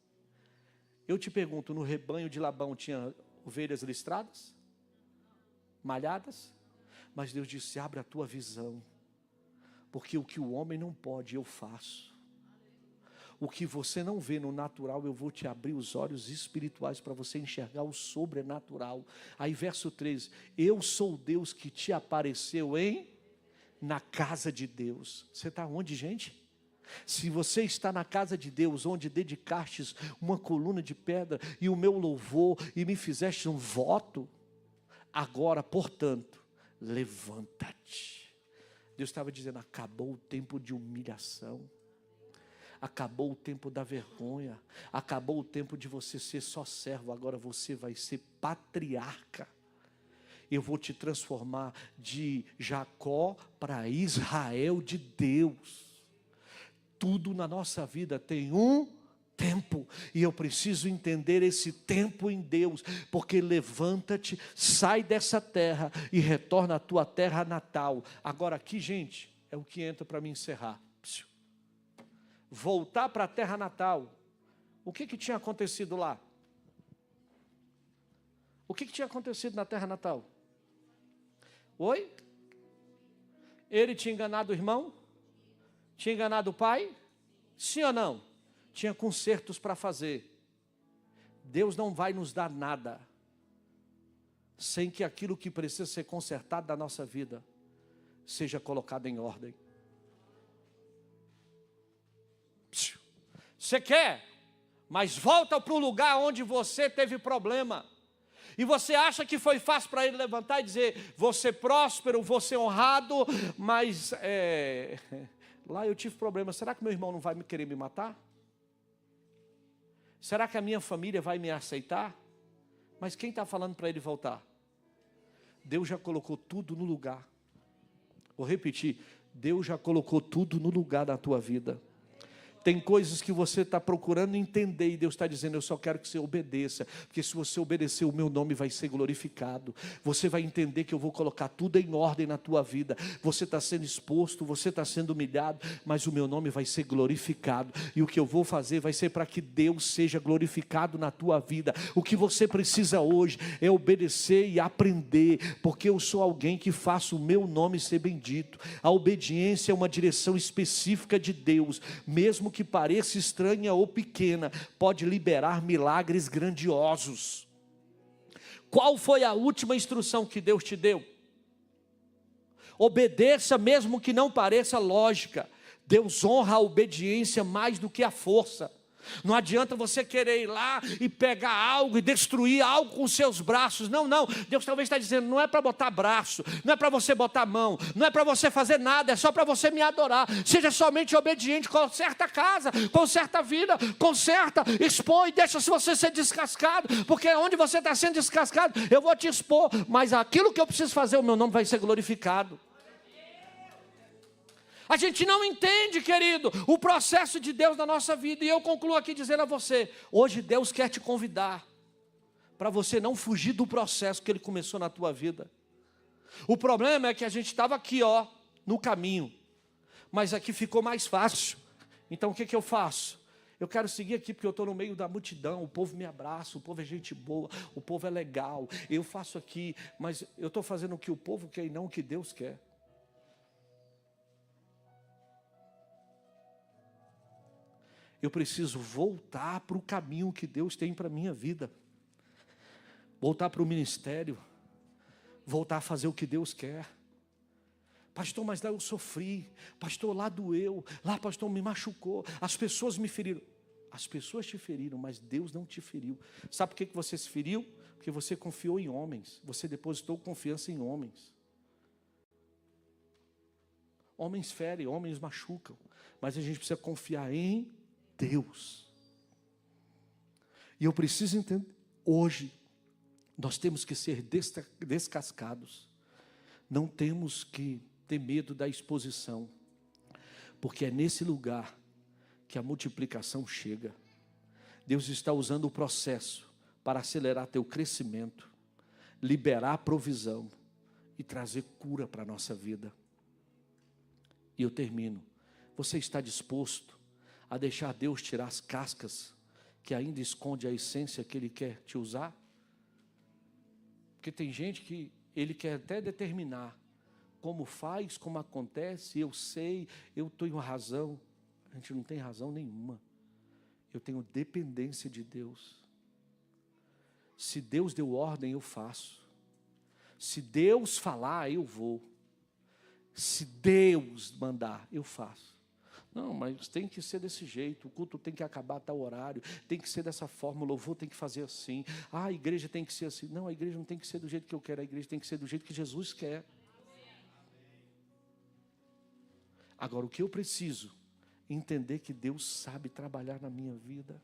Eu te pergunto, no rebanho de Labão tinha ovelhas listradas? Malhadas? Mas Deus disse: abre a tua visão, porque o que o homem não pode, eu faço. O que você não vê no natural, eu vou te abrir os olhos espirituais para você enxergar o sobrenatural. Aí verso 13, eu sou Deus que te apareceu na casa de Deus. Você está onde, gente? Se você está na casa de Deus, onde dedicastes uma coluna de pedra e o meu louvor, e me fizeste um voto, agora, portanto, levanta-te. Deus estava dizendo, acabou o tempo de humilhação, acabou o tempo da vergonha, acabou o tempo de você ser só servo, agora você vai ser patriarca. Eu vou te transformar de Jacó para Israel de Deus. Tudo na nossa vida tem um tempo, e eu preciso entender esse tempo em Deus, porque levanta-te, sai dessa terra e retorna à tua terra natal. Agora aqui, gente, é o que entra para me encerrar. Voltar para a terra natal. O que tinha acontecido lá? O que tinha acontecido na terra natal? Oi? Ele tinha enganado o irmão? Tinha enganado o pai? Sim ou não? Tinha consertos para fazer. Deus não vai nos dar nada sem que aquilo que precisa ser consertado da nossa vida seja colocado em ordem. Você quer, mas volta para o lugar onde você teve problema. E você acha que foi fácil para ele levantar e dizer, vou ser próspero, vou ser honrado, mas lá eu tive problema. Será que meu irmão não vai querer me matar? Será que a minha família vai me aceitar? Mas quem está falando para ele voltar? Deus já colocou tudo no lugar. Vou repetir, Deus já colocou tudo no lugar da tua vida. Tem coisas que você está procurando entender e Deus está dizendo, eu só quero que você obedeça, porque se você obedecer, o meu nome vai ser glorificado. Você vai entender que eu vou colocar tudo em ordem na tua vida. Você está sendo exposto, você está sendo humilhado, mas o meu nome vai ser glorificado. E o que eu vou fazer vai ser para que Deus seja glorificado na tua vida. O que você precisa hoje é obedecer e aprender, porque eu sou alguém que faço o meu nome ser bendito. A obediência é uma direção específica de Deus, mesmo que pareça estranha ou pequena, pode liberar milagres grandiosos. Qual foi a última instrução que Deus te deu? Obedeça mesmo que não pareça lógica. Deus honra a obediência mais do que a força. Não adianta você querer ir lá e pegar algo e destruir algo com os seus braços. Não, não. Deus talvez está dizendo, não é para botar braço, não é para você botar mão, não é para você fazer nada, é só para você me adorar. Seja somente obediente, conserta a casa, conserta a vida, conserta, expõe, deixa se você ser descascado, porque onde você está sendo descascado, eu vou te expor, mas aquilo que eu preciso fazer, o meu nome vai ser glorificado. A gente não entende, querido, o processo de Deus na nossa vida. E eu concluo aqui dizendo a você, hoje Deus quer te convidar para você não fugir do processo que Ele começou na tua vida. O problema é que a gente estava aqui, no caminho, mas aqui ficou mais fácil. Então o que eu faço? Eu quero seguir aqui porque eu estou no meio da multidão, o povo me abraça, o povo é gente boa, o povo é legal. Eu faço aqui, mas eu estou fazendo o que o povo quer e não o que Deus quer. Eu preciso voltar para o caminho que Deus tem para a minha vida. Voltar para o ministério. Voltar a fazer o que Deus quer. Pastor, mas lá eu sofri. Pastor, lá doeu. Lá, pastor, me machucou. As pessoas me feriram. As pessoas te feriram, mas Deus não te feriu. Sabe por que você se feriu? Porque você confiou em homens. Você depositou confiança em homens. Homens ferem, homens machucam. Mas a gente precisa confiar em Deus. E eu preciso entender, hoje, nós temos que ser descascados. Não temos que ter medo da exposição, porque é nesse lugar que a multiplicação chega. Deus está usando o processo para acelerar teu crescimento, liberar a provisão e trazer cura para a nossa vida. E eu termino. Você está disposto a deixar Deus tirar as cascas que ainda esconde a essência que Ele quer te usar? Porque tem gente que Ele quer até determinar como faz, como acontece, eu sei, eu tenho razão. A gente não tem razão nenhuma. Eu tenho dependência de Deus. Se Deus deu ordem, eu faço. Se Deus falar, eu vou. Se Deus mandar, eu faço. Não, mas tem que ser desse jeito, o culto tem que acabar a tal horário, tem que ser dessa forma, o louvor tem que fazer assim. Ah, a igreja tem que ser assim. Não, a igreja não tem que ser do jeito que eu quero, a igreja tem que ser do jeito que Jesus quer. Agora, o que eu preciso? Entender que Deus sabe trabalhar na minha vida.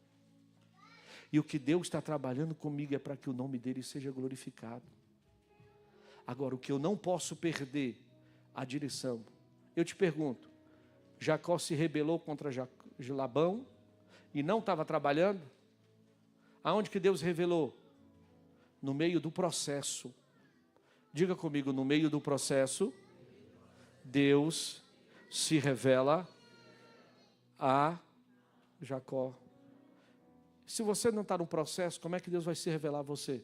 E o que Deus está trabalhando comigo é para que o nome dele seja glorificado. Agora, o que eu não posso perder, a direção. Eu te pergunto, Jacó se rebelou contra Labão e não estava trabalhando? Aonde que Deus revelou? No meio do processo. Diga comigo, no meio do processo, Deus se revela a Jacó. Se você não está no processo, como é que Deus vai se revelar a você?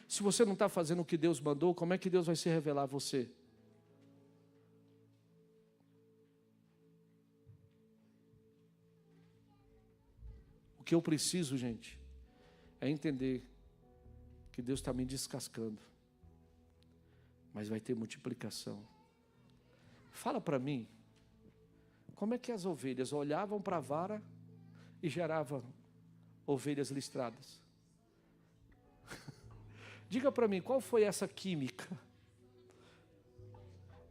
Se você não está fazendo o que Deus mandou, como é que Deus vai se revelar a você? O que eu preciso, gente, é entender que Deus está me descascando, mas vai ter multiplicação. Fala para mim, como é que as ovelhas olhavam para a vara e geravam ovelhas listradas? Diga para mim, qual foi essa química?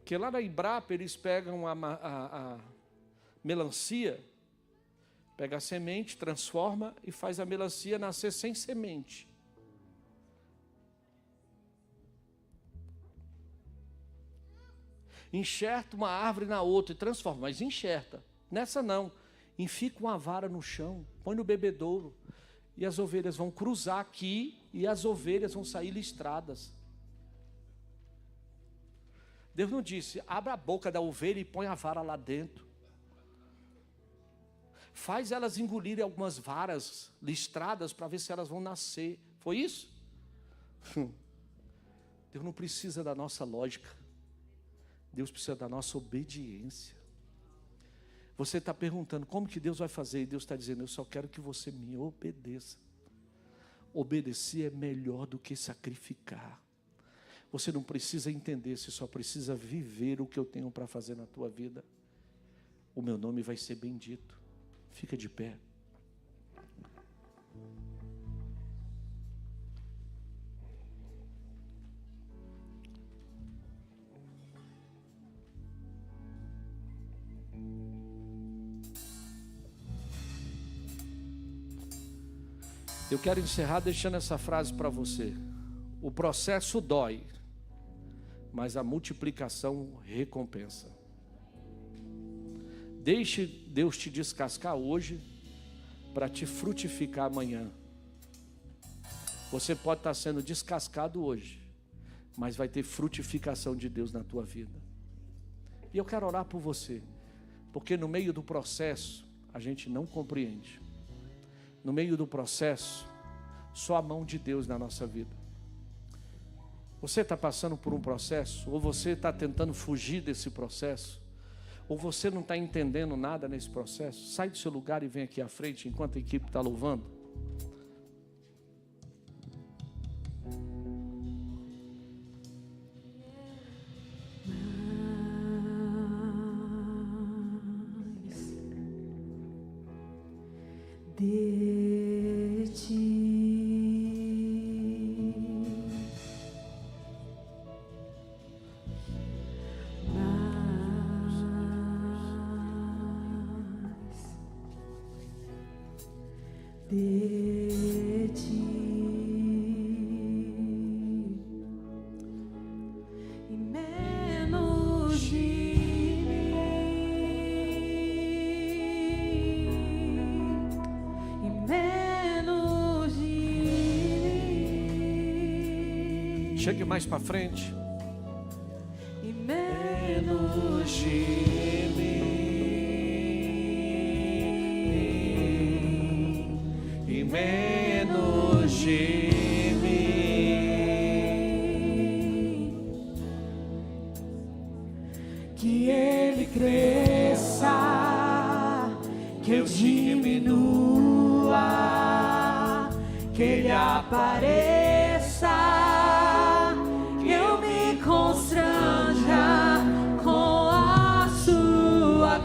Que lá na Embrapa eles pegam a melancia, pega a semente, transforma e faz a melancia nascer sem semente. Enxerta uma árvore na outra e transforma, mas enxerta. Nessa não, enfica uma vara no chão, põe no bebedouro e as ovelhas vão cruzar aqui e as ovelhas vão sair listradas. Deus não disse, abra a boca da ovelha e põe a vara lá dentro. Faz elas engolirem algumas varas listradas para ver se elas vão nascer. Foi isso? Deus não precisa da nossa lógica. Deus precisa da nossa obediência. Você está perguntando, como que Deus vai fazer? E Deus está dizendo, eu só quero que você me obedeça. Obedecer é melhor do que sacrificar. Você não precisa entender, você só precisa viver o que eu tenho para fazer na tua vida. O meu nome vai ser bendito. Fica de pé. Eu quero encerrar deixando essa frase para você. O processo dói, mas a multiplicação recompensa. Deixe Deus te descascar hoje para te frutificar amanhã. Você pode estar sendo descascado hoje, mas vai ter frutificação de Deus na tua vida. E eu quero orar por você, porque no meio do processo a gente não compreende. No meio do processo, só a mão de Deus na nossa vida. Você está passando por um processo, ou você está tentando fugir desse processo, ou você não está entendendo nada nesse processo, sai do seu lugar e vem aqui à frente enquanto a equipe está louvando. De ti, mais de ti, e menos de chegue mais para frente. E menos de mim, e menos de mim. Que Ele cresça, que eu diminua, que Ele apareça, que eu me constranja com a sua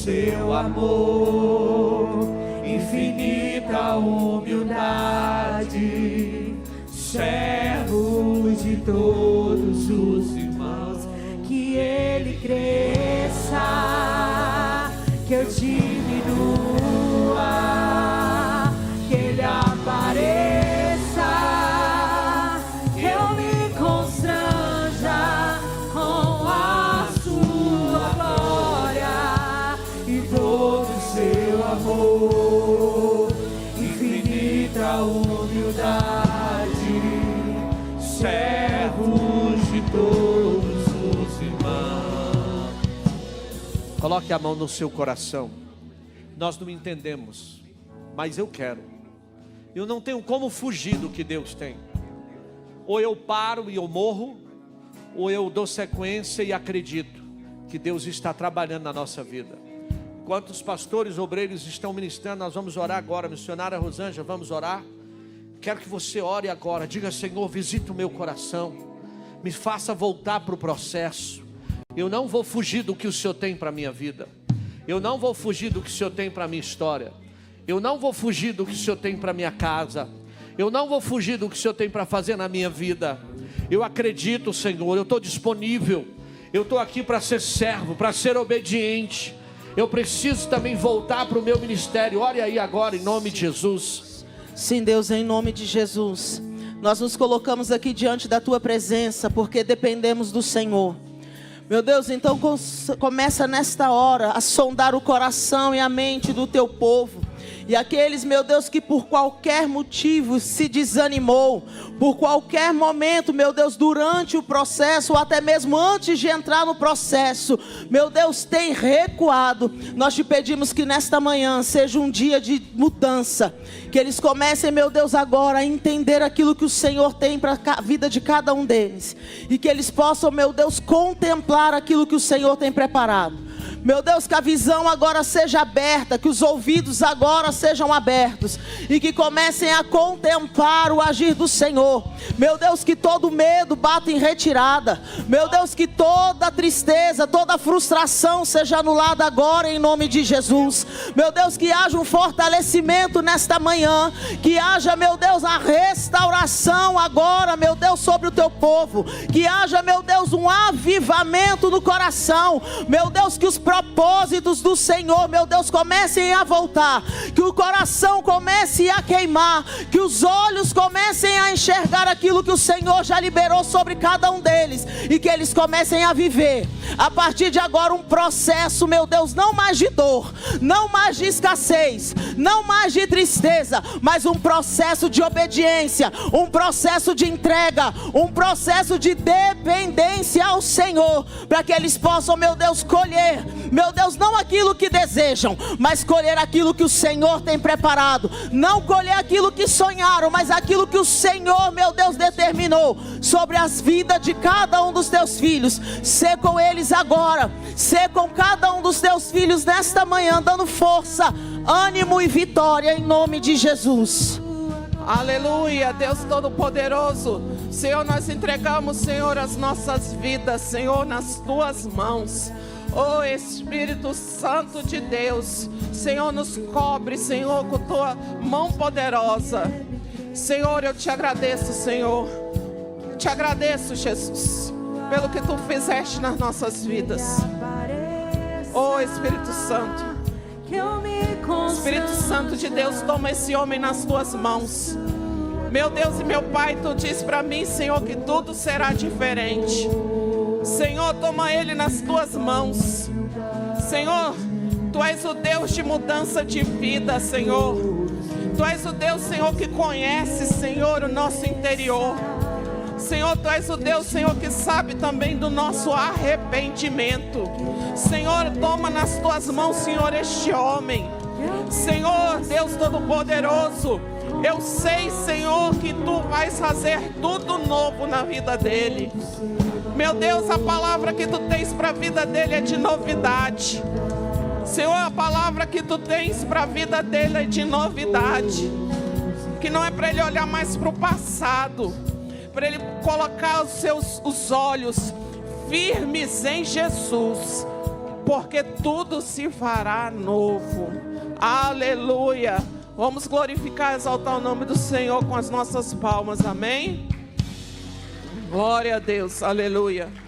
seu amor, infinita humildade, servo de todos os irmãos, que ele cresça, que eu diminua, que ele apareça, que eu me constranja com a sua glória e todo o seu amor, infinita humildade, servos de todos os irmãos. Coloque a mão no seu coração. Nós não entendemos, mas eu quero. Eu não tenho como fugir do que Deus tem. Ou eu paro e eu morro, ou eu dou sequência e acredito que Deus está trabalhando na nossa vida. Enquanto os pastores, obreiros estão ministrando, nós vamos orar agora. Missionária Rosângela, vamos orar. Quero que você ore agora. Diga: Senhor, visita o meu coração, me faça voltar para o processo. Eu não vou fugir do que o Senhor tem para a minha vida. Eu não vou fugir do que o Senhor tem para a minha história. Eu não vou fugir do que o Senhor tem para a minha casa. Eu não vou fugir do que o Senhor tem para fazer na minha vida. Eu acredito, Senhor, eu estou disponível. Eu estou aqui para ser servo, para ser obediente. Eu preciso também voltar para o meu ministério. Ore aí agora, em nome de Jesus. Sim, Deus, em nome de Jesus, nós nos colocamos aqui diante da Tua presença, porque dependemos do Senhor. Meu Deus, então começa nesta hora a sondar o coração e a mente do Teu povo. E aqueles, meu Deus, que por qualquer motivo se desanimou, por qualquer momento, meu Deus, durante o processo, ou até mesmo antes de entrar no processo, meu Deus, tem recuado. Nós te pedimos que nesta manhã seja um dia de mudança, que eles comecem, meu Deus, agora a entender aquilo que o Senhor tem para a vida de cada um deles, e que eles possam, meu Deus, contemplar aquilo que o Senhor tem preparado. Meu Deus, que a visão agora seja aberta, que os ouvidos agora sejam abertos, e que comecem a contemplar o agir do Senhor. Meu Deus, que todo medo bata em retirada. Meu Deus, que toda tristeza, toda frustração seja anulada agora em nome de Jesus. Meu Deus, que haja um fortalecimento nesta manhã, que haja, meu Deus, a restauração agora, meu Deus, sobre o teu povo, que haja, meu Deus, um avivamento no coração. Meu Deus, que os propósitos do Senhor, meu Deus, comecem a voltar, que o coração comece a queimar, que os olhos comecem a enxergar aquilo que o Senhor já liberou sobre cada um deles, e que eles comecem a viver a partir de agora um processo, meu Deus, não mais de dor, não mais de escassez, não mais de tristeza, mas um processo de obediência, um processo de entrega, um processo de dependência ao Senhor, para que eles possam, meu Deus, colher, meu Deus, não aquilo que desejam, mas colher aquilo que o Senhor tem preparado. Não colher aquilo que sonharam, mas aquilo que o Senhor, meu Deus, determinou sobre as vidas de cada um dos teus filhos. Sê com eles agora, sê com cada um dos teus filhos nesta manhã, dando força, ânimo e vitória em nome de Jesus. Aleluia, Deus Todo-Poderoso. Senhor, nós entregamos, Senhor, as nossas vidas, Senhor, nas tuas mãos. Oh Espírito Santo de Deus, Senhor, nos cobre, Senhor, com tua mão poderosa. Senhor, eu te agradeço, Senhor. Te agradeço, Jesus, pelo que tu fizeste nas nossas vidas. Oh Espírito Santo, Espírito Santo de Deus, toma esse homem nas tuas mãos. Meu Deus e meu Pai, tu diz para mim, Senhor, que tudo será diferente. Senhor, toma ele nas tuas mãos. Senhor, tu és o Deus de mudança de vida, Senhor. Tu és o Deus, Senhor, que conhece, Senhor, o nosso interior. Senhor, tu és o Deus, Senhor, que sabe também do nosso arrependimento. Senhor, toma nas tuas mãos, Senhor, este homem. Senhor, Deus Todo-Poderoso, eu sei, Senhor, que tu vais fazer tudo novo na vida dele. Meu Deus, a palavra que tu tens para a vida dele é de novidade. Senhor, a palavra que tu tens para a vida dele é de novidade. Que não é para ele olhar mais para o passado, para ele colocar os olhos firmes em Jesus. porque tudo se fará novo. Aleluia. Vamos glorificar, exaltar o nome do Senhor com as nossas palmas, amém? Glória a Deus, aleluia.